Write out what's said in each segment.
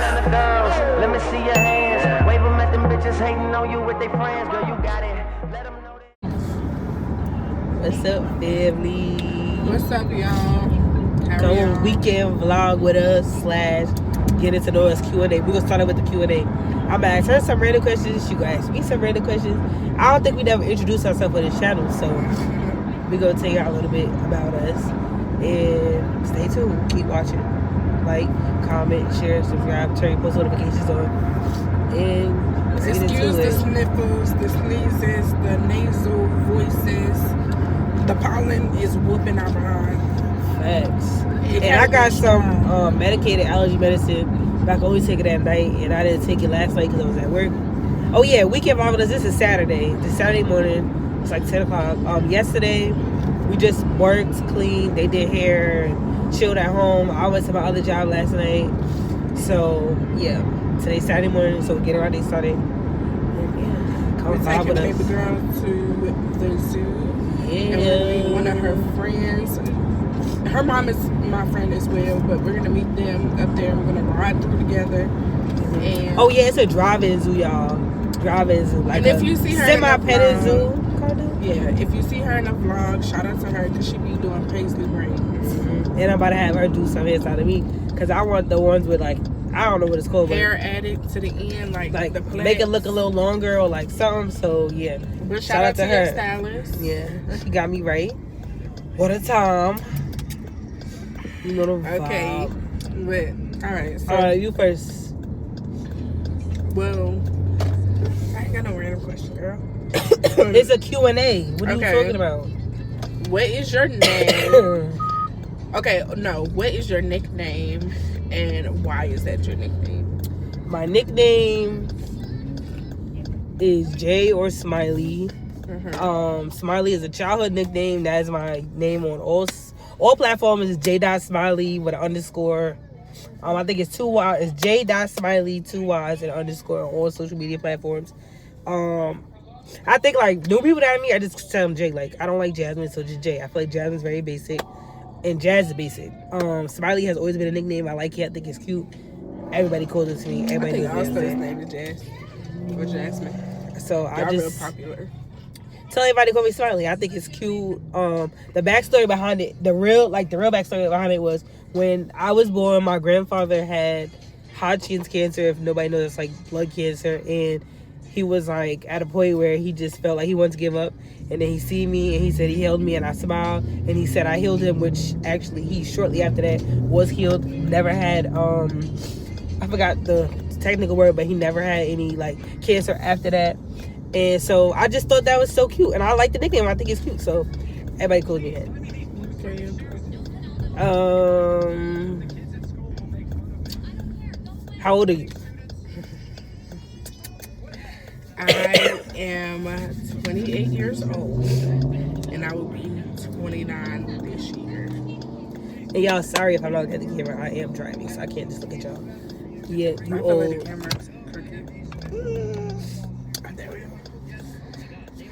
Let me see your hands. Wave them at them bitches hating on you with their friends. Girl, you got it. Let them know that. What's up, family? What's up, y'all? Come on, weekend vlog with us / get into know us Q&A. We're gonna start out with the Q&A. I'm gonna ask her some random questions. She gonna ask me some random questions. I don't think we never introduced ourselves on this channel, so we're gonna tell y'all a little bit about us. And stay tuned. Keep watching. Like, comment, share, subscribe, turn your post notifications on. And let's get into excuse the it. sniffles, the sneezes, the nasal voices. The pollen is whooping our behind. Facts. And I got some medicated allergy medicine, but I can only take it at night, and I didn't take it last night because I was at work. Oh yeah, weekend vlog with us. This is Saturday. This Saturday morning. It's like 10 o'clock. Yesterday, we just worked, cleaned, they did hair, and chilled at home. I went to my other job last night. So yeah, today's Saturday morning, so we get our day started. And yeah, come We're taking with us. baby girl to the zoo. Yeah. And we're meeting one of her friends. Her mom is my friend as well, but we're gonna meet them up there. We're gonna ride through together. And Oh yeah, it's a drive-in zoo, y'all. Drive-in zoo, like and if you see her semi-petted zoo. Kinda. Yeah, if you see her in the vlog, shout out to her because she be doing paisley braids. And I'm about to have her do some inside of me, because I want the ones with, like, I don't know what it's called, Hair added to the end, like the plaits. make it look a little longer or like something. So yeah, But shout out to her stylist. Yeah, she got me right. What a time. You know the vibe. Okay, but all right. So You first. well, I ain't got no random question, girl. It's a Q&A. What are you talking about? What is your name? Okay, no. What is your nickname, and why is that your nickname? My nickname is Jay or Smiley. Smiley is a childhood nickname. That is my name on all platforms. Is J.Smiley with an underscore. I think it's 2 Y's. It's J.Smiley 2 Y's and underscore on all social media platforms. I think, like, new people that I meet, I just tell them Jay. Like, I don't like Jasmine, so just Jay. I feel like Jasmine's very basic, and Jazz is basic. Smiley has always been a nickname. I like it. I think it's cute. Everybody calls it to me. Everybody I think Austin's name is Jazz or Jasmine. So Y'all I just real popular. tell everybody to call me Smiley. I think it's cute. The backstory behind it, the real backstory behind it was when I was born, my grandfather had Hodgkin's cancer. If nobody knows, it's like blood cancer, and he was like at a point where he just felt like he wanted to give up. And then he see me and he said he held me and I smiled, and he said I healed him, which actually he shortly after that was healed. Never had I forgot the technical word, but he never had any like cancer after that. And so I just thought that was so cute, and I like the nickname. I think it's cute, so everybody calls me that. Okay. How old are you? I am 28 years old, and I will be 29 this year. And y'all, sorry if I'm not looking at the camera. I am driving, so I can't just look at y'all. Yeah, you I feel old. like the camera's crooked. There we go.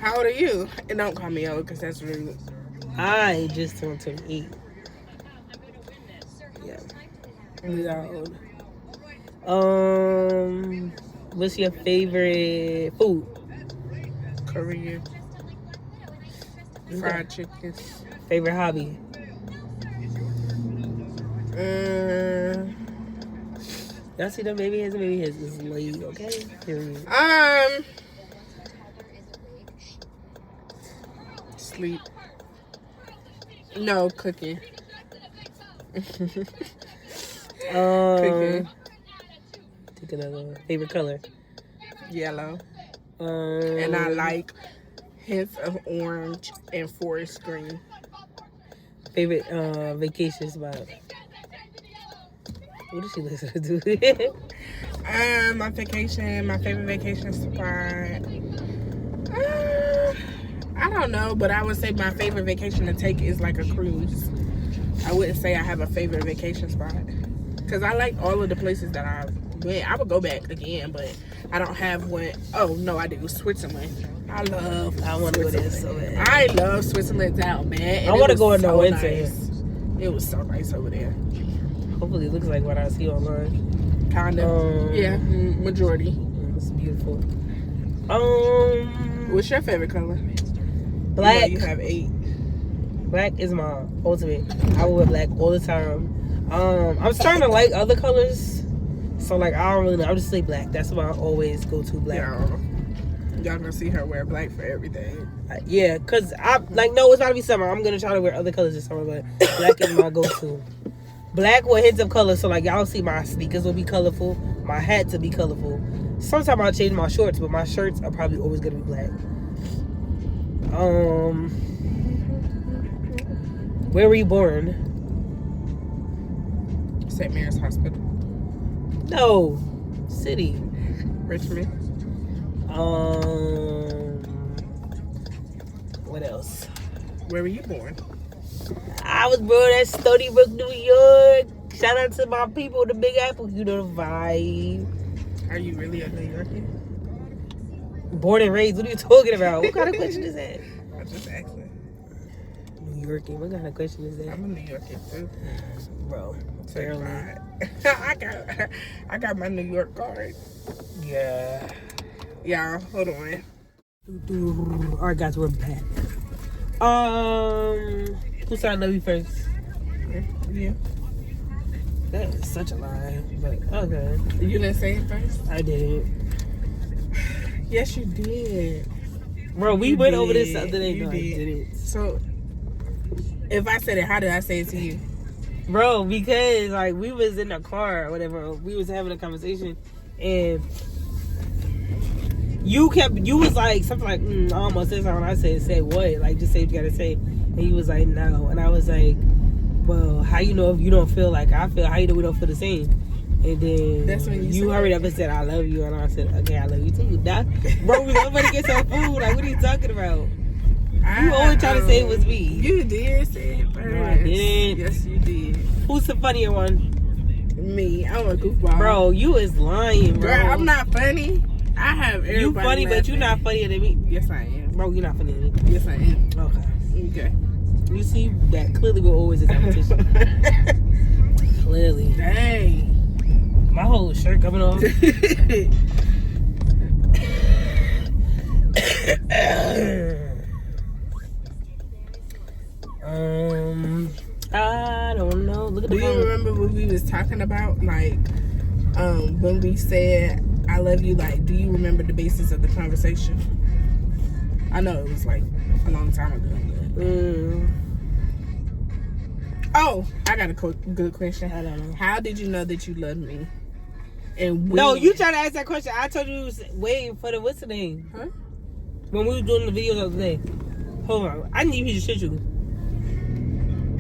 How old are you? And don't call me old, because that's rude. I just turned 28. Yeah. We are old. What's your favorite food? Korean. Fried chicken. Favorite hobby? Y'all see them baby hairs? Baby hairs is late, okay? Period. Sleep. No, cooking. Cooking. Take another one. Favorite color? Yellow. And I like hints of orange and forest green. Favorite vacation spot? What did she listen to? My favorite vacation spot. I don't know, but I would say my favorite vacation to take is like a cruise. I wouldn't say I have a favorite vacation spot, because I like all of the places that I went. I would go back again, but I don't have one. Oh no, I do. Switzerland. I want to go there so bad. I love Switzerland town, man. I want to go in the winter. Nice. It was so nice over there. Hopefully it looks like what I see online. Kind of. Yeah, majority. It's beautiful. What's your favorite color? Black. You have 8. Black is my ultimate. I wear black all the time. I'm starting to like other colors, so like I don't really know. I'll just say black. That's what I always go to, black. Y'all gonna see her wear black for everything. Yeah, cause I like no, it's about to be summer. I'm gonna try to wear other colors this summer, but black is my go-to. Black with hints of color, so like y'all see my sneakers will be colorful, my hats will be colorful. Sometimes I'll change my shorts, but my shirts are probably always gonna be black. Where were you born? St. Mary's Hospital. No, city. Richmond. What else? Where were you born? I was born at Stony Brook, New York. Shout out to my people, the Big Apple. You know the vibe. Are you really a New Yorker? Born and raised. What are you talking about? What kind of question is that? I'm just asking. New Yorker. What kind of question is that? I'm a New Yorker too, Bro. barely. I got my New York card. Yeah. Y'all, hold on. Alright, guys, we're back. Who said I love you first? Yeah. That is such a lie, but okay. You didn't say it first? I didn't. Yes, you did. Bro, we went over this the other day. You No, I did. didn't. So, if I said it, how did I say it to you? Bro, because like we was in the car or whatever, we was having a conversation, and you was like something like, I almost said something. I said what? Like just say what you gotta say. And he was like, no, and I was like, well, how you know if you don't feel like I feel? How you know we don't feel the same? And then That's when you hurried up and said, I love you, and I said, okay, I love you too. Bro, we was to get some food. Like, what are you talking about? You always try to say it was me. You did say it first. No, I didn't. Yes, you did. Who's the funnier one? Me. I'm a goofball. Bro, you is lying, bro. I'm not funny. I have everybody You funny, but you not funnier than me. Yes, I am. Bro, you not funnier than me. Yes, I am. Okay. Okay. You see, that clearly will always a competition. Clearly. Dang. My whole shirt coming off. I don't know. Look at the Do you remember what we was talking about? Like, when we said I love you, like, do you remember the basis of the conversation? I know it was like a long time ago. Oh, I got a good question. I don't know. How did you know that you loved me? And when? No, you trying to ask that question. I told you you was waiting for the what's the name? Huh? When we were doing the videos the other day. Hold on. I need you to shit you.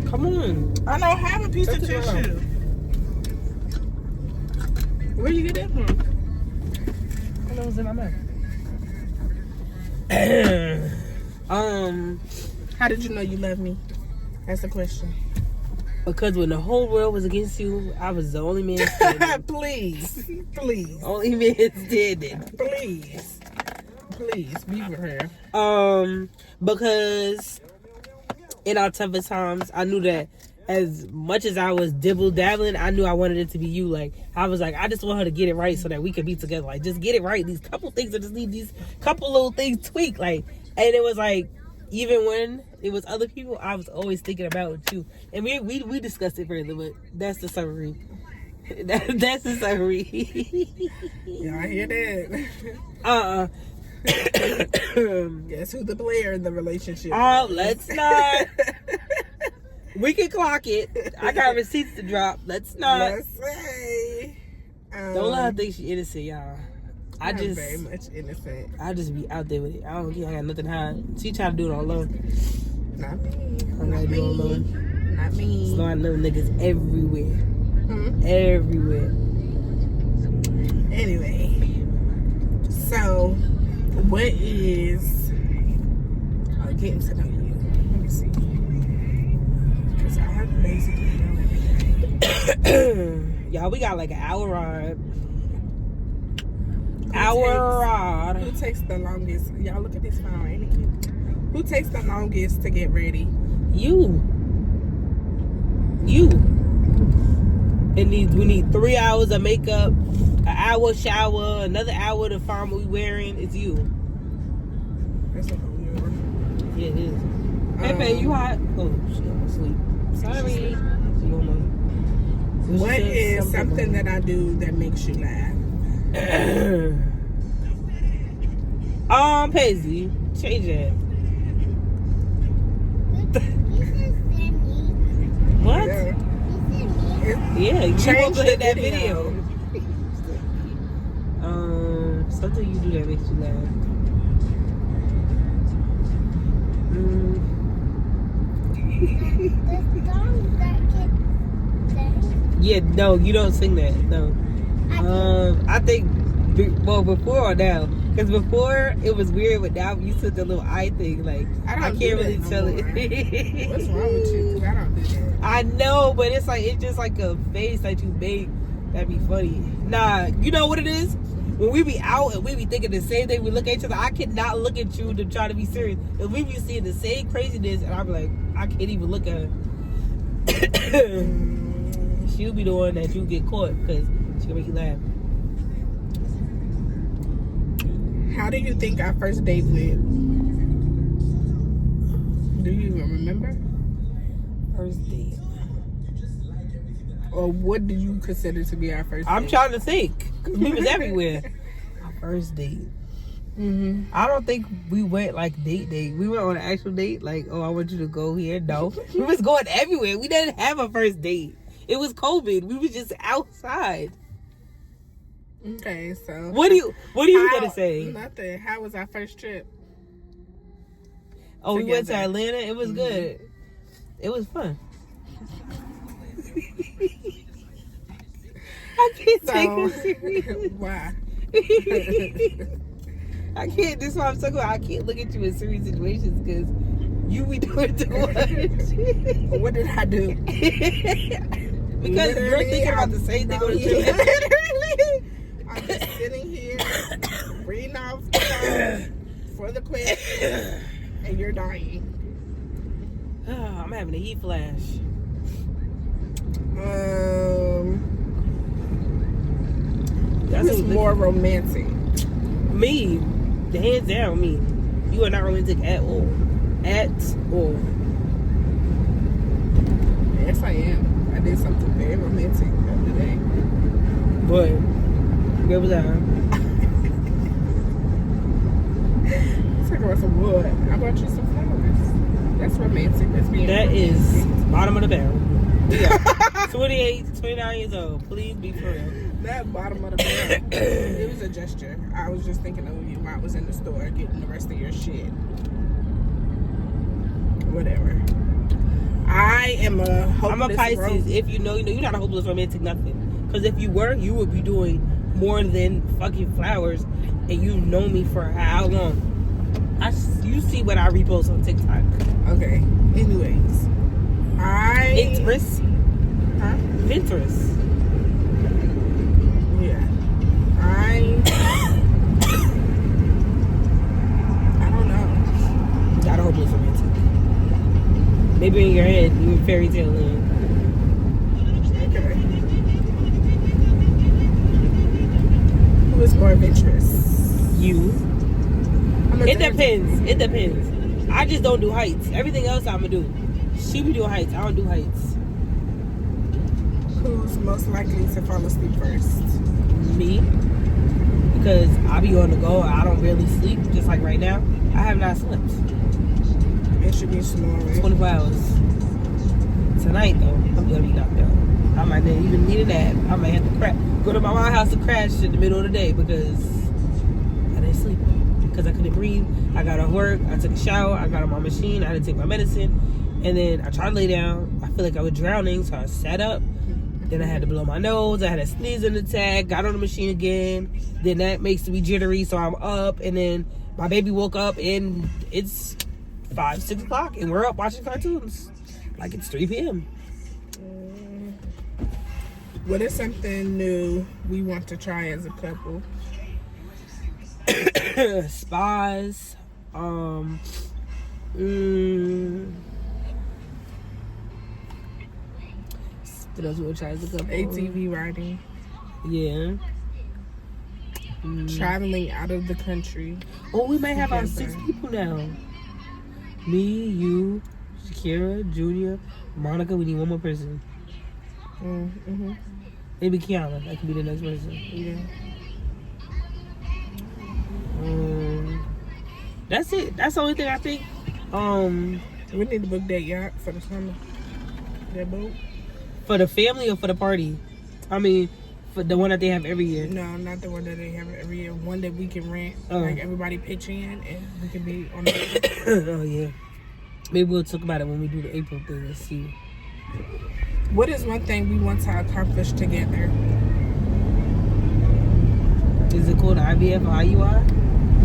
Come on. I don't have a piece of tissue. Where you get that from? I know it's in my mouth. How did you know you love me? That's the question. Because when the whole world was against you, I was the only man standing. Please. Only man standing. Please, be for her. Because in our toughest times, I knew that as much as I was dibble-dabbling, I knew I wanted it to be you. Like, I was like, I just want her to get it right so that we can be together. Like, just get it right. These couple things, I just need these couple little things tweaked. Like, and it was like, even when it was other people, I was always thinking about you. And we discussed it further, but that's the summary. That's the summary. Y'all hear that? Guess who the player in the relationship? Oh, let's not. We can clock it. I got receipts to drop. Let's not. Let's say. Don't let her think she innocent, y'all. I'm very much innocent. I just be out there with it. I don't care. I got nothing to hide. She try to do it all alone. Not me. I'm Not gonna do it all me. alone. Not me. So I know niggas everywhere. Hmm? Everywhere. Anyway. So, what is... I'll get into know you. Let me see. Because I have basically know Y'all, we got like an hour ride. Who takes the longest? Y'all look at this phone, ain't it cute? Who takes the longest to get ready? You. We need 3 hours of makeup, an hour shower, another hour to find what we wearing. It's you. That's not weird. Yeah, it is. Pepe, you hot? Oh, she almost asleep. Sorry. She almost. What is something that I do that makes you laugh? Paisley, change that. What? Yeah, you Change gonna hit the that video. video. Something you do that makes you laugh. Yeah, no, you don't sing that. No. I think, well, before or now. Because before, it was weird, but now you took the little eye thing. Like, I can't really tell it. What's wrong with you? 'Cause I don't do that. I know, but it's just like a face that you make. That'd be funny. Nah, you know what it is? When we be out and we be thinking the same thing, we look at each other. I cannot look at you to try to be serious. And we be seeing the same craziness, and I'm like, I can't even look at her. She'll be the one that you get caught because she'll make you laugh. How do you think our first date went? Do you even remember? First date. Or what did you consider to be our first date? I'm trying to think. 'Cause we was everywhere. Our first date. Mm-hmm. I don't think we went like date. We went on an actual date. Like, oh, I want you to go here. No. We was going everywhere. We didn't have a first date. It was COVID. We was just outside. Okay, so What do you gonna say? Nothing. How was our first trip? Oh, we went to Together. Atlanta. It was good. It was fun. I can't take it serious. Why? I can't. This is what I'm talking about. I can't look at you in serious situations because you be doing too much. What did I do? Because you're thinking about the same thing on the trip. Literally, I'm just sitting here reading off for the question, and you're dying. I'm having a heat flash. Who's more romantic? Me. The hands down, me. You are not romantic at all. At all. Yes, I am. I did something very romantic the other day. But where was I? Talk about some wood. I bought you some flowers. That's romantic. That's being That romantic. is bottom of the barrel. We are 28, 29 years old. Please be for real. That bottom of the barrel. It was a gesture. I was just thinking of you while I was in the store getting the rest of your shit. Whatever. I am a hopeless I'm a Pisces. If you know, you're not a hopeless romantic nothing. Because if you were, you would be doing more than fucking flowers. And you've known me for how long? You see what I repost on TikTok. Okay. Anyways. Pinterest. Huh? Pinterest. Yeah. I don't know. Not a hopeless romantic. Maybe in your head, you were fairy tale land. Okay. Who is more adventurous? You. I'm It depends. It depends. I just don't do heights. Everything else I'm gonna do. She be doing heights. I don't do heights. Who's most likely to fall asleep first? Me. Because I be on the go. I don't really sleep. Just like right now. I have not slept. It should be snoring. 24 hours. Tonight though, I'm gonna be knocked out. I might not even need a nap. I might have to go to my mom's house and crash in the middle of the day because I didn't sleep. Because I couldn't breathe. I got off work. I took a shower. I got on my machine. I didn't take my medicine. And then I tried to lay down. I feel like I was drowning, so I sat up. Then I had to blow my nose. I had a sneezing attack. Got on the machine again. Then that makes me jittery, so I'm up. And then my baby woke up, and it's 5, 6 o'clock, and we're up watching cartoons. Like it's 3 p.m. What is something new we want to try as a couple? Spas. What else we want to try as a couple? ATV riding. Yeah. Traveling out of the country. Oh, we might have our Together. 6 people now. Me, you, Shakira, Junior, Monica. We need one more person. Mm-hmm. Maybe Kiana. That could be the next person. Yeah. That's it. That's the only thing I think. We need to book that yacht for the summer. That boat? For the family or for the party? I mean, for the one that they have every year. No, not the one that they have every year. One that we can rent. Oh. Like everybody pitch in and we can be on the Oh yeah. Maybe we'll talk about it when we do the April thing and see. What is one thing we want to accomplish together? Is it called IVF or IUI?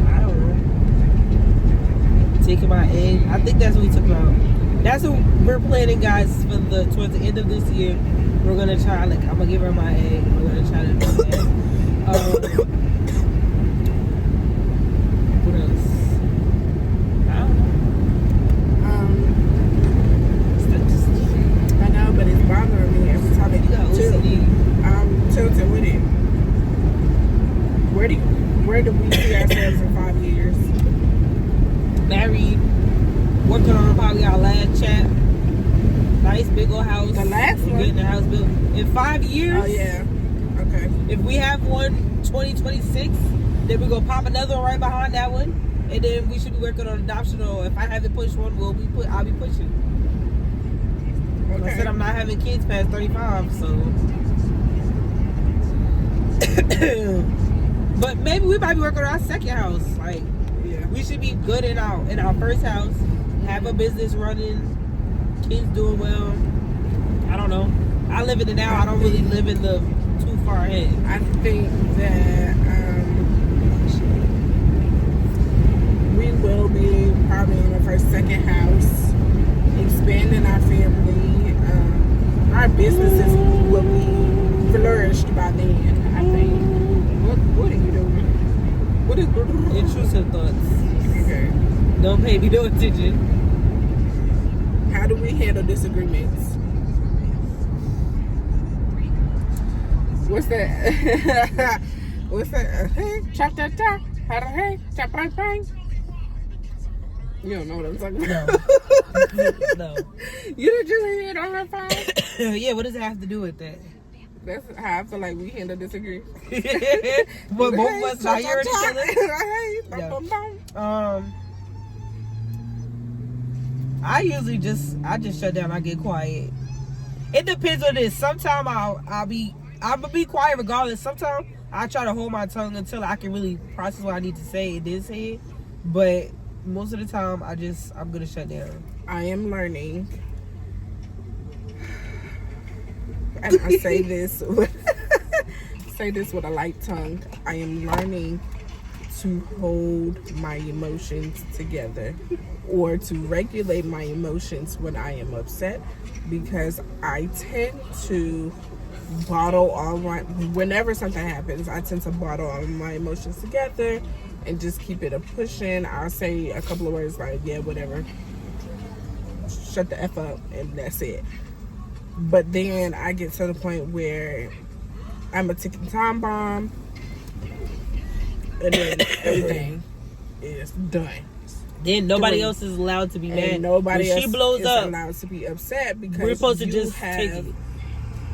I don't know. Taking my egg. I think that's what we talked about. That's what we're planning, guys, for towards the end of this year. We're gonna try, like, I'm gonna give her my egg. We're gonna try to do that. What else? I don't know. I know, but it's bothering me every time I You got do. OCD. I'm tilted with it. Where do we see ourselves in 5 years? Married, working on probably our last chat. Nice big old house. The last We're one? getting the house built in 5 years. Oh yeah. Okay. If we have one 2026, then we're gonna pop another one right behind that one, and then we should be working on adoption. Or if I haven't pushed one, I'll be pushing. I said Okay. I'm not having kids past 35, so. But maybe we might be working on our second house. Like, Yeah. we should be good in our first house, have a business running, kids doing well. I don't know. I live in the now. I don't really live in the too far ahead. I think that we will be probably in our second house, expanding our family. Our businesses will be flourished by then, I think. What are you doing? What is Intrusive thoughts. Okay. Don't pay me no attention. How do we handle disagreements? What's that? What's that? Hey, chop chop chop. Hey, chop bang bang. You don't know what I'm talking about. No. You didn't just hear it on her phone? Yeah, what does it have to do with that? That's how I feel like we handle disagreements. But both of us not hearing each other. Hey, Yeah. bum, bum, bum. I usually just shut down. I get quiet. It depends on this. Sometimes I'm gonna be quiet regardless. Sometimes I try to hold my tongue until I can really process what I need to say and then say it. But most of the time, I'm gonna shut down. I am learning, and I say this with a light tongue. I am learning to hold my emotions together, or to regulate my emotions when I am upset, because I tend to bottle all my, whenever something happens, I tend to bottle all my emotions together and just keep it a pushing. I'll say a couple of words like, yeah, whatever, shut the F up, and that's it. But then I get to the point where I'm a ticking time bomb, and then everything is done. Then nobody else is allowed to be mad. And nobody when else she blows is up, allowed to be upset, because we're supposed to you just have, take it.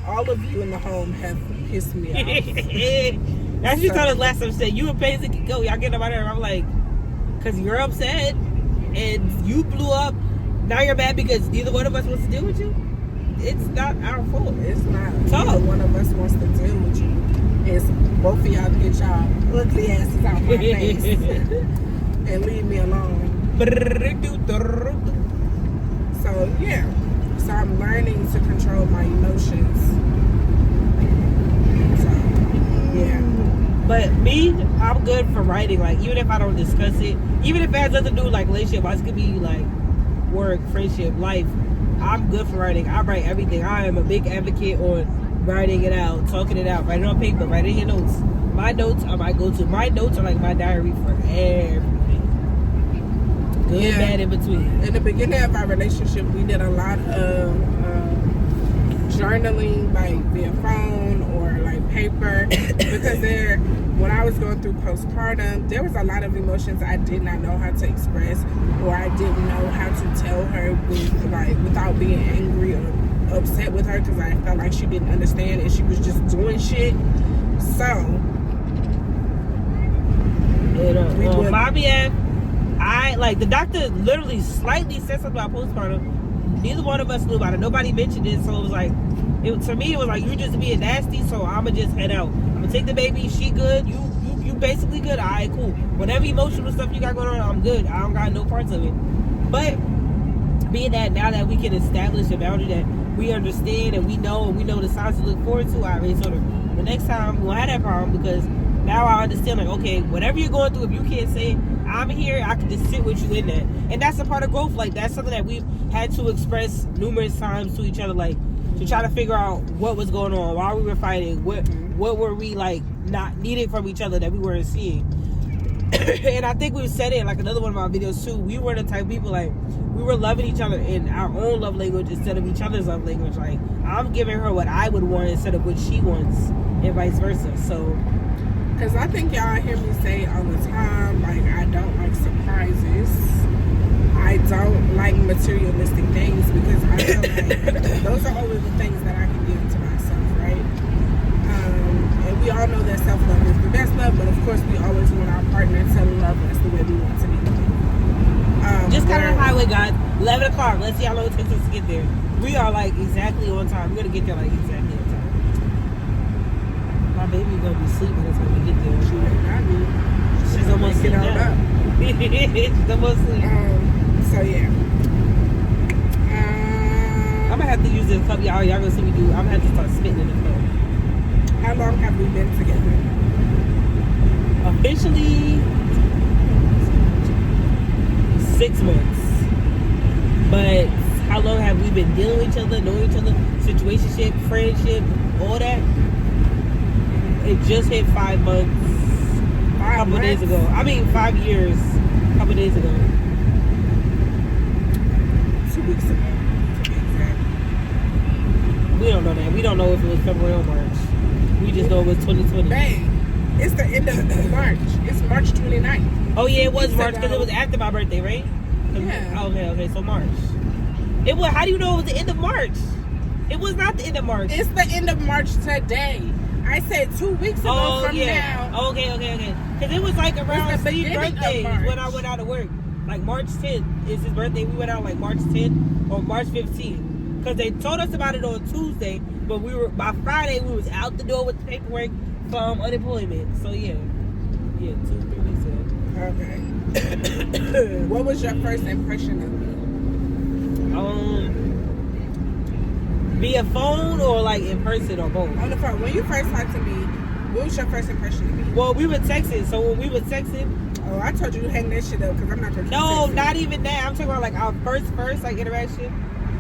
all of you in the home have pissed me off. That's what you told us last time. Said you were basically go. Y'all get up out of there. I'm like, cause you're upset and you blew up. Now you're mad because neither one of us wants to deal with you. It's not our fault. It's not. Talk. Neither one of us wants to deal with you. It's both of y'all to get y'all ugly asses out my face and leave me alone. So yeah. So I'm learning to control my emotions. So yeah. But me, I'm good for writing. Like, even if I don't discuss it, even if it has nothing to do with like relationship, it could be like work, friendship, life. I'm good for writing. I write everything. I am a big advocate on writing it out, talking it out, writing it on paper, writing your notes. My notes are my go-to. My notes are like my diary for everything. Good, bad, in between. In the beginning of our relationship, we did a lot of journaling like via phone or like paper because when I was going through postpartum, there was a lot of emotions I did not know how to express, or I didn't know how to tell her without being angry or upset with her, because I felt like she didn't understand and she was just doing shit. So the doctor literally slightly said something about postpartum. Neither one of us knew about it. Nobody mentioned it, so it was like, to me, it was like, you just being nasty, so I'ma just head out. I'm gonna take the baby. She good. You basically good. All right, cool. Whatever emotional stuff you got going on, I'm good. I don't got no parts of it. But being that now that we can establish a boundary that we understand and we know the signs to look forward to, I already told her the next time we won't have that problem, because now I understand, like, okay, whatever you're going through, if you can't say I'm here, I can just sit with you in that. And that's a part of growth. Like, that's something that we've had to express numerous times to each other, like, to try to figure out what was going on, why we were fighting, what were we, like, not needing from each other that we weren't seeing. And I think we've said it in, like, another one of my videos, too. We were the type of people, like, we were loving each other in our own love language instead of each other's love language. Like, I'm giving her what I would want instead of what she wants, and vice versa. So... because I think y'all hear me say all the time, like, I don't like surprises. I don't like materialistic things, because I feel like those are only the things that I can give to myself, right? And we all know that self-love is the best love, but of course we always want our partner to love us the way we want to be loved. Just got on the highway, guys. 11 o'clock. Let's see how long it takes us to get there. We are, like, exactly on time. We're going to get there, like, exactly on time. My baby gonna be asleep by the time we get there. She might not be. She's almost asleep now. She's almost asleep. So yeah. I'm gonna have to use this cup, y'all. Y'all gonna see me do. I'm gonna have to start spitting in the cup. How long have we been together? Officially 6 months. But how long have we been dealing with each other, knowing each other, situationship, friendship, all that? It just hit 5 months a couple of days ago. I mean, 5 years a couple of days ago. 2 weeks ago. Exactly. We don't know that. We don't know if it was February or March. We just know it was 2020. Bang. It's the end of March. It's March 29th. Oh, yeah, it was March because it was after my birthday, right? Yeah. Okay, so March. It was. How do you know it was the end of March? It was not the end of March. It's the end of March today. I said 2 weeks ago from now. Okay. Because it was like around Steve's birthday when I went out of work. Like March 10th is his birthday. We went out like March 10th or March 15th. Because they told us about it on Tuesday, but by Friday we was out the door with the paperwork from unemployment. So yeah, 2-3 weeks ago. Okay. What was your first impression of me? Via phone or like in person or both? On the phone. When you first talked to me, what was your first impression of me? Well, we were texting. So when we were texting... Oh, I told you to hang that shit up because I'm not going to No, not even that. I'm talking about like our first like interaction.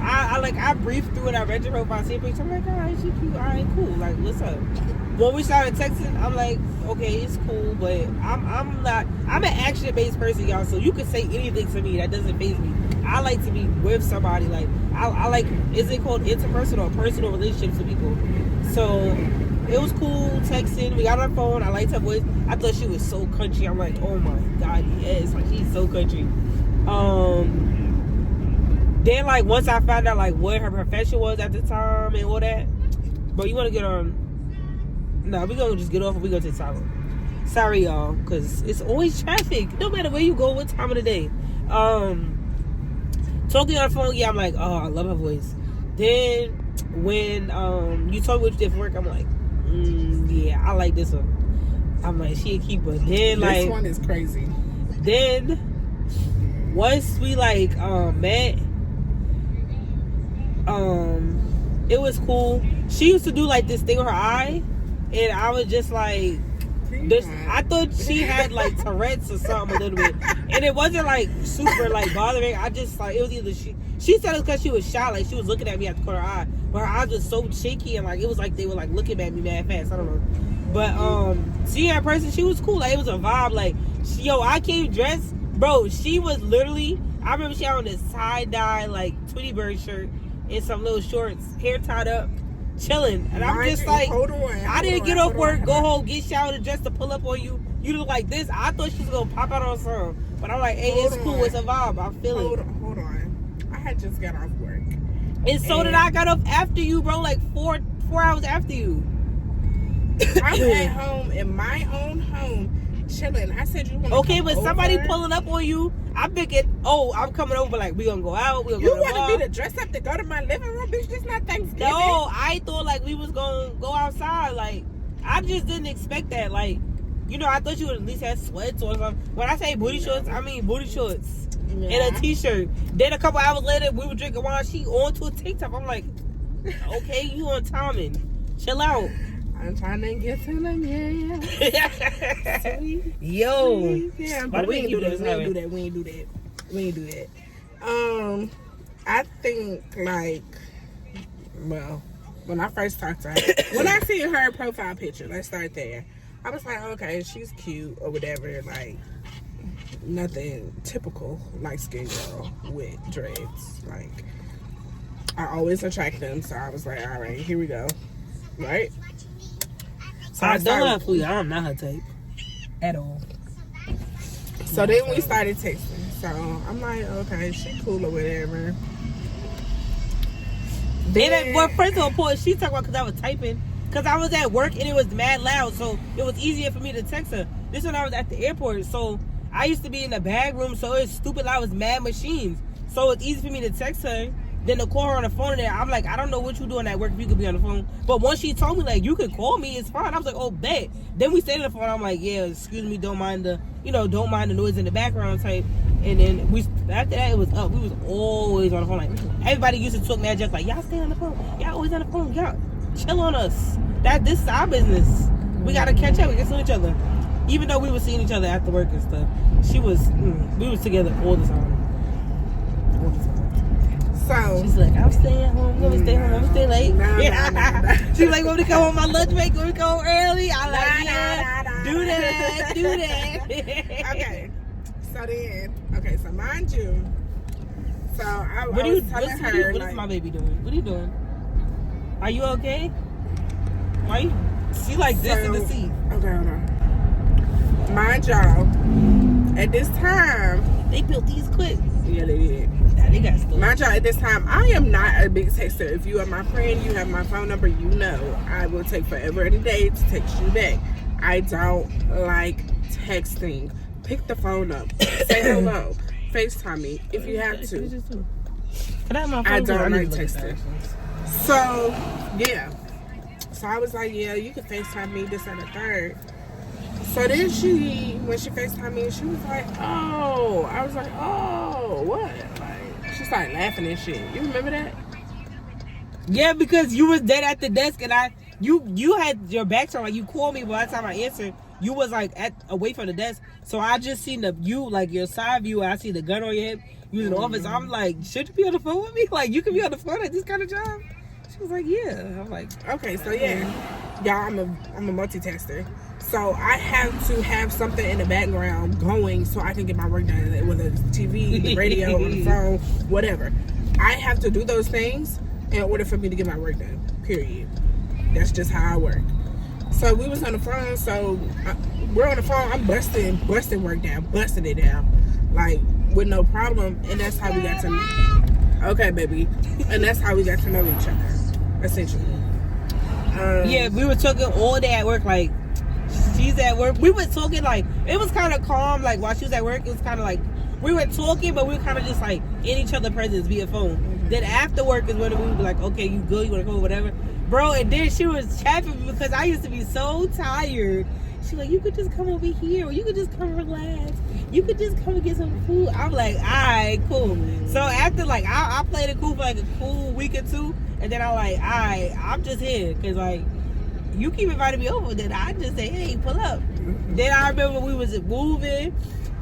I briefed through it. I read your profile, see a picture. I'm like, all right, she cute. All right, cool. Like, what's up? When we started texting, I'm like, okay, it's cool, but I'm an action-based person, y'all. So you can say anything to me that doesn't faze me. I like to be with somebody. Like, I like, is it called interpersonal or personal relationships with people? So it was cool texting. We got on our phone. I liked her voice. I thought she was so country. I'm like, oh my God, yes. Like, she's so country. Then, like, once I found out, like, what her profession was at the time and all that. But you want to get on... No, we're going to just get off and we're going to take silent. Sorry, y'all, because it's always traffic. No matter where you go, what time of the day. Talking on the phone, yeah, I'm like, oh, I love her voice. Then, when you told me what you did for work, I'm like, yeah, I like this one. I'm like, she a keeper. Then, like... This one is crazy. Then, once we, like, met... it was cool. She used to do like this thing with her eye, and I was just like, I thought she had like Tourette's or something a little bit, and it wasn't like super like bothering. I just like, it was either she said it because she was shy, like she was looking at me at the corner of her eye, but her eyes was so shaky and like it was like they were like looking at me mad fast. I don't know, but seeing her in person, she was cool. Like it was a vibe. Like I came dressed, bro. She was literally. I remember she had on this tie-dye like Tweety Bird shirt and some little shorts, hair tied up, chilling, and I'm just like, hold on. I didn't get off work, go home, get showered, and dressed to pull up on you. You look like this. I thought she was gonna pop out on something, but I'm like, hey, it's cool, it's a vibe. I feel it. Hold on. I had just got off work, and so did I. Got off after you, bro. Like 4 hours after you. I'm at home in my own home, chilling. I said you want to okay, but over? Somebody pulling up on you. I'm thinking, oh, I'm coming over. Like we gonna go out. We gonna You go to wanted me to dress up to go to my living room, bitch? This not Thanksgiving. No, I thought like we was gonna go outside. Like I just didn't expect that. Like, you know, I thought you would at least have sweats or something. When I say booty shorts, I mean booty shorts and a t-shirt. Then a couple hours later, we were drinking wine. She on to a TikTok. I'm like, okay, you on timing. Chill out. I'm trying to get to them, yeah. Yo. Yeah, but we ain't do that. We ain't do that. I think, like, well, when I first talked to her, when I see her profile picture, let's start there. I was like, okay, she's cute or whatever, like, nothing typical light skin girl with dreads. Like, I always attract them, so I was like, all right, here we go. Right? So I don't have food. I'm not her type at all. So then we started texting. So I'm like, okay, she cool or whatever. Then, but first of all, she talked about because I was typing. Because I was at work and it was mad loud, so it was easier for me to text her. This when I was at the airport, so I used to be in the bag room, so it's stupid loud. It was mad machines, so it's easy for me to text her than to call her on the phone. And I'm like, I don't know what you doing at work if you could be on the phone. But once she told me like you could call me, it's fine. I was like, oh, bet. Then we stayed on the phone. I'm like, yeah, excuse me, don't mind the noise in the background type. And then after that it was up. We was always on the phone. Like everybody used to talk mad just like y'all stay on the phone. Y'all always on the phone. Y'all chill on us. This is our business. We gotta catch up. We can see each other. Even though we were seeing each other after work and stuff, we was together all the time. So she's like, I'm staying home. I'm gonna stay home. I'm gonna stay late. Nah. She's like, when we come on my lunch break, when we go home early. I like, do that. Okay. So mind you, so I was telling her, what is my baby doing? What are you doing? Are you okay? Why you? She like this in the seat. Okay, hold on. Mind y'all, at this time, they built these quick. Yeah, they did. Nah, they got stuff. Mind y'all, at this time, I am not a big texter. If you are my friend, you have my phone number, you know I will take forever and a day to text you back. I don't like texting. Pick the phone up. Say hello. FaceTime me if you have to. I don't like texting. So, yeah. So I was like, yeah, you can FaceTime me, this and the third. So then when she FaceTimed me, she was like, oh. I was like, oh, what? Like, she started laughing and shit. You remember that? Yeah, because you was dead at the desk and you had your back turned. Like you called me, but by the time I answered, you was like away from the desk. So I just seen your side view. And I see the gun on your hip. You in the office. I'm like, should you be on the phone with me? Like you can be on the phone at this kind of job. She was like, yeah. I'm like, okay. So yeah, y'all, I'm a multitasker. So I have to have something in the background going so I can get my work done. Whether it's TV, the radio, on the phone, whatever. I have to do those things in order for me to get my work done. Period. That's just how I work. So we was on the phone. So we're on the phone. I'm busting work down, busting it down, like with no problem. And that's how we got to know. Okay, baby. And that's how we got to know each other, essentially. Yeah, we were talking all day at work. Like she's at work. We were talking like it was kind of calm. Like while she was at work, it was kind of like we were talking, but we were kind of just like in each other's presence via phone. Mm-hmm. Then after work is when we would be like, okay, you good? You want to go? Whatever. Bro, and then she was chapping me because I used to be so tired. She's like, you could just come over here, or you could just come relax. You could just come and get some food. I'm like, all right, cool. So after like, I played it cool for like a cool week or two, and then I'm like, all right, I'm just here because like you keep inviting me over. Then I just say, hey, pull up. Then I remember we was moving.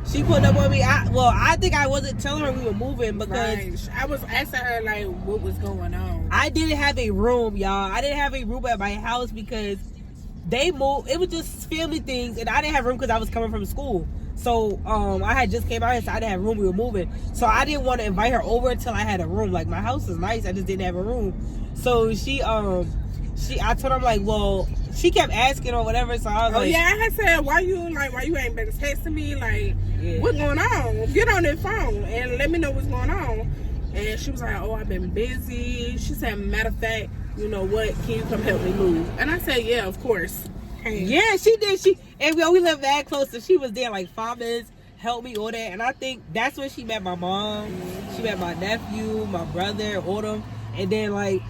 She pulled up on me. I think I wasn't telling her we were moving because I was asking her like what was going on. I didn't have a room, y'all. I didn't have a room at my house because they moved. It was just family things, and I didn't have room because I was coming from school. So I had just came out here, so I didn't have room. We were moving, so I didn't want to invite her over until I had a room. Like my house is nice, I just didn't have a room. So she I told her, I'm like, well, she kept asking or whatever, so I was like, yeah, I had said, why you ain't been texting me? Like, what's going on? Get on that phone and let me know what's going on. And she was like, oh, I've been busy. She said, matter of fact, you know what? Can you come help me move? And I said, yeah, of course. Hey. Yeah, she did. And we lived that close, so she was there like 5 minutes, helped me all that. And I think that's when she met my mom. She met my nephew, my brother, all them. And then like,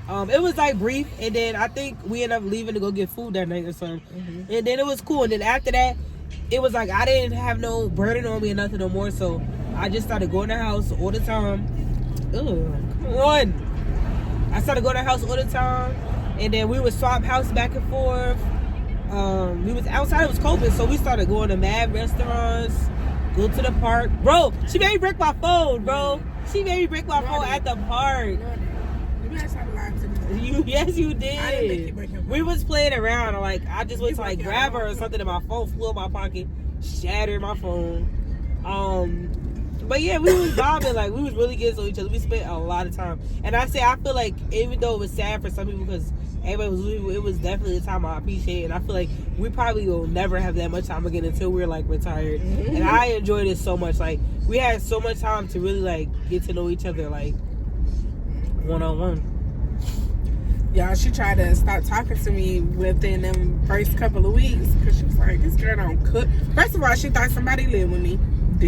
it was like brief. And then I think we ended up leaving to go get food that night or something. Mm-hmm. And then it was cool. And then after that, it was like I didn't have no burden on me or nothing no more. So I just started going to the house all the time. Ugh, come on. I started going to the house all the time. And then we would swap house back and forth. We was outside, it was COVID, so we started going to mad restaurants, go to the park. Bro, she made me break my phone, bro. She made me break my phone at the park. You guys have lying to me. Yes, you did. I didn't make you break your phone. We was playing around, like I just went to like grab her or something, and my phone flew in my pocket, shattered my phone. But yeah, we was vibing, like we was really getting to each other. We spent a lot of time, and I feel like even though it was sad for some people because everybody was leaving, it was definitely a time I appreciate, and I feel like we probably will never have that much time again until we're like retired. Mm-hmm. And I enjoyed it so much. Like we had so much time to really like get to know each other, like one-on-one. Y'all, she tried to stop talking to me within them first couple of weeks because she was like, this girl don't cook. First of all, she thought somebody lived with me.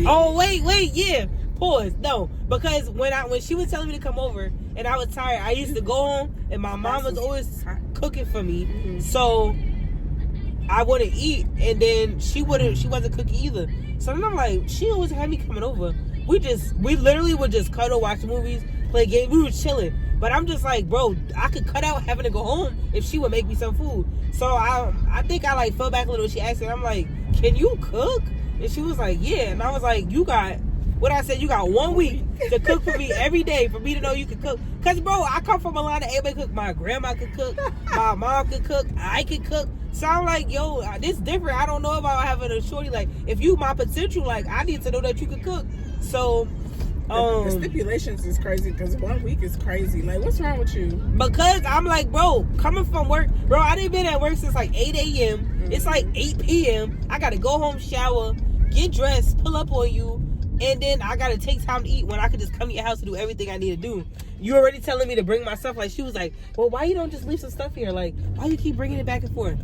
Oh wait, yeah. Pause. No, because when she was telling me to come over and I was tired, I used to go home and my mom was always cooking for me. Mm-hmm. So I wouldn't eat, and then she wasn't cooking either. So then I'm like, she always had me coming over. We literally would just cuddle, watch movies, play games. We were chilling. But I'm just like, bro, I could cut out having to go home if she would make me some food. So I think I like fell back a little. She asked me, I'm like, can you cook? And she was like, yeah. And I was like, you got 1 week to cook for me every day for me to know you can cook. Because, bro, I come from a line of everybody cook. My grandma could cook. My mom could cook. I could cook. So I'm like, yo, this different. I don't know about having a shorty. Like, if you my potential, like, I need to know that you can cook. So, the stipulations is crazy because 1 week is crazy. Like, what's wrong with you? Because I'm like, bro, coming from work, bro, I didn't been at work since like 8 a.m. Mm-hmm. It's like 8 p.m. I got to go home, shower, get dressed, pull up on you. And then I gotta take time to eat when I could just come to your house and do everything I need to do. You already telling me to bring my stuff. Like, she was like, well, why you don't just leave some stuff here? Like, why you keep bringing it back and forth?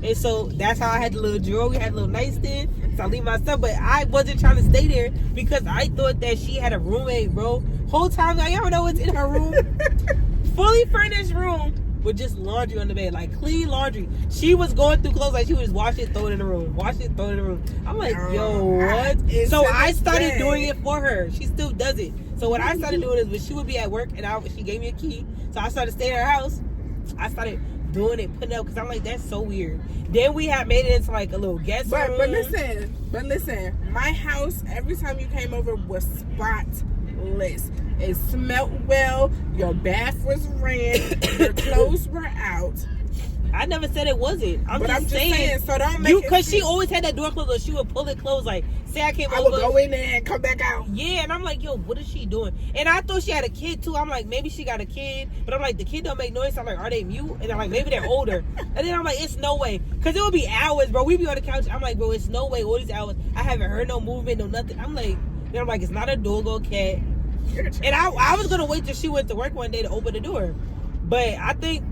And so that's how I had the little drawer. We had a little nightstand. So I leave my stuff. But I wasn't trying to stay there because I thought that she had a roommate, bro. Whole time, I don't know what's in her room. Fully furnished room with just laundry on the bed, like clean laundry. She was going through clothes, like she would just wash it, throw it in the room. Wash it, throw it in the room. I'm like, yo, what? So I started doing it for her. She still does it. So what I started doing is when she would be at work and she gave me a key. So I started staying at her house. I started doing it, putting it up, because I'm like, that's so weird. Then we had made it into like a little guest room. But listen, my house, every time you came over, was spotless. It smelled well. Your bath was ran. Your clothes were out. I never said it wasn't. I'm just saying. So don't make it. Because she always had that door closed, or she would pull it closed. Like, say I came over. I would go in there and come back out. Yeah, and I'm like, yo, what is she doing? And I thought she had a kid too. I'm like, maybe she got a kid. But I'm like, the kid don't make noise. I'm like, are they mute? And I'm like, maybe they're older. And then I'm like, it's no way. Because it would be hours, bro. We'd be on the couch. I'm like, bro, it's no way. All these hours. I haven't heard no movement, no nothing. I'm like, it's not a dog or cat. And I was gonna wait till she went to work one day to open the door, but I think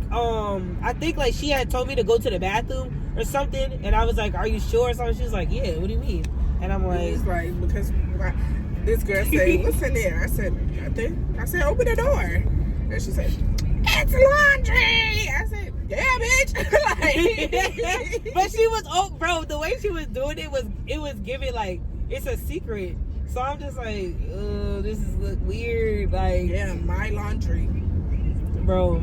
like she had told me to go to the bathroom or something, and I was like, "Are you sure?" Or something. She was like, "Yeah." What do you mean? And I'm like, "It's like because this girl said, what's in there?" I said, "Open the door," and she said, "It's laundry." I said, "Yeah, bitch." But she was bro. The way she was doing it was giving like it's a secret. So I'm just like, this is look weird. Like, yeah, my laundry, bro.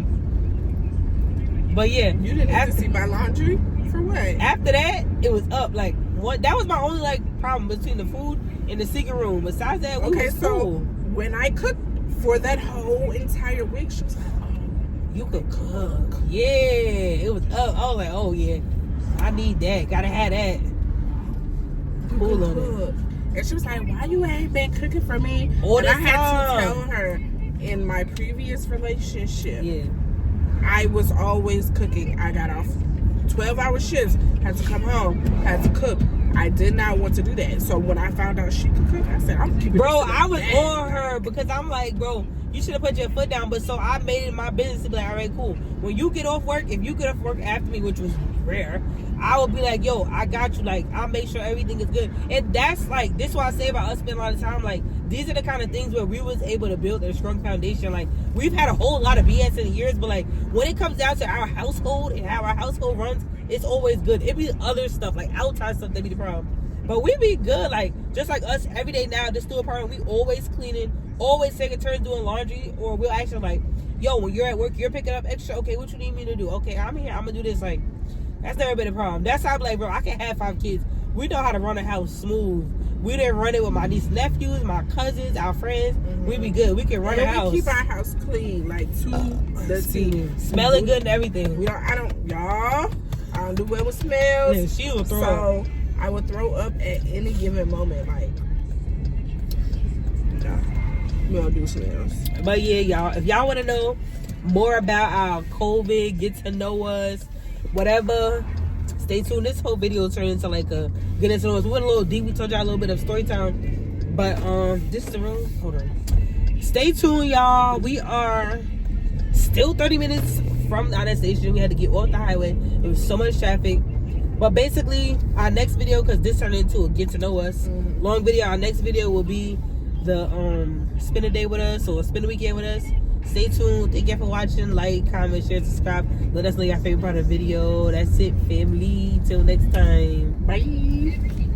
But yeah, you didn't have to see my laundry for what? After that, it was up. Like, what? That was my only like problem between the food and the secret room. Besides that, we was cool. When I cooked for that whole entire week, she was like, "Oh, you could cook." Yeah, it was up. I was like, "Oh yeah, I need that. Gotta have that." Cool on it. And she was like, why you ain't been cooking for me? All and the I had to tell her in my previous relationship. Yeah. I was always cooking. I got off 12-hour shifts, had to come home, had to cook. I did not want to do that. So when I found out she could cook, I said, I'm keeping Bro, this to the I was back. on her because I'm like, bro, you should have put your foot down. But so I made it my business to be like, all right, cool. When you get off work, if you get off work after me, which was rare, I would be like, yo, I got you. Like, I'll make sure everything is good. And that's like, this is what I say about us spending a lot of time. Like, these are the kind of things where we was able to build a strong foundation. Like, we've had a whole lot of BS in the years, but like, when it comes down to our household and how our household runs, it's always good. It be other stuff, like outside stuff that be the problem. But we be good, like, just like us every day now, this new apartment, we always cleaning, always taking turns doing laundry, or we'll actually like, yo, when you're at work, you're picking up extra, okay, what you need me to do? Okay, I'm here, I'm gonna do this. Like, that's never been a problem. That's how I'm like, bro, I can have 5 kids. We know how to run a house smooth. We didn't run it with my niece, nephews, my cousins, our friends. We be good. We can run a house. We keep our house clean, like to the T. Smelling good and everything. I don't do well with smells. Yeah, she will throw up. I would throw up at any given moment. Like, no, we don't do smells. But yeah, y'all, if y'all want to know more about our COVID, get to know us, whatever, stay tuned. This whole video turned into like a get into know us. We went a little deep. We told y'all a little bit of story time. But this is the room. Hold on. Stay tuned, y'all. We are still 30 minutes from the station. We had to get off the highway. There was so much traffic. But basically, our next video, because this turned into a get to know us long video, our next video will be the spend a day with us or spend a weekend with us. Stay tuned. Thank you for watching. Like, comment, share, subscribe. Let us know your favorite part of the video. That's it, family. Till next time. Bye.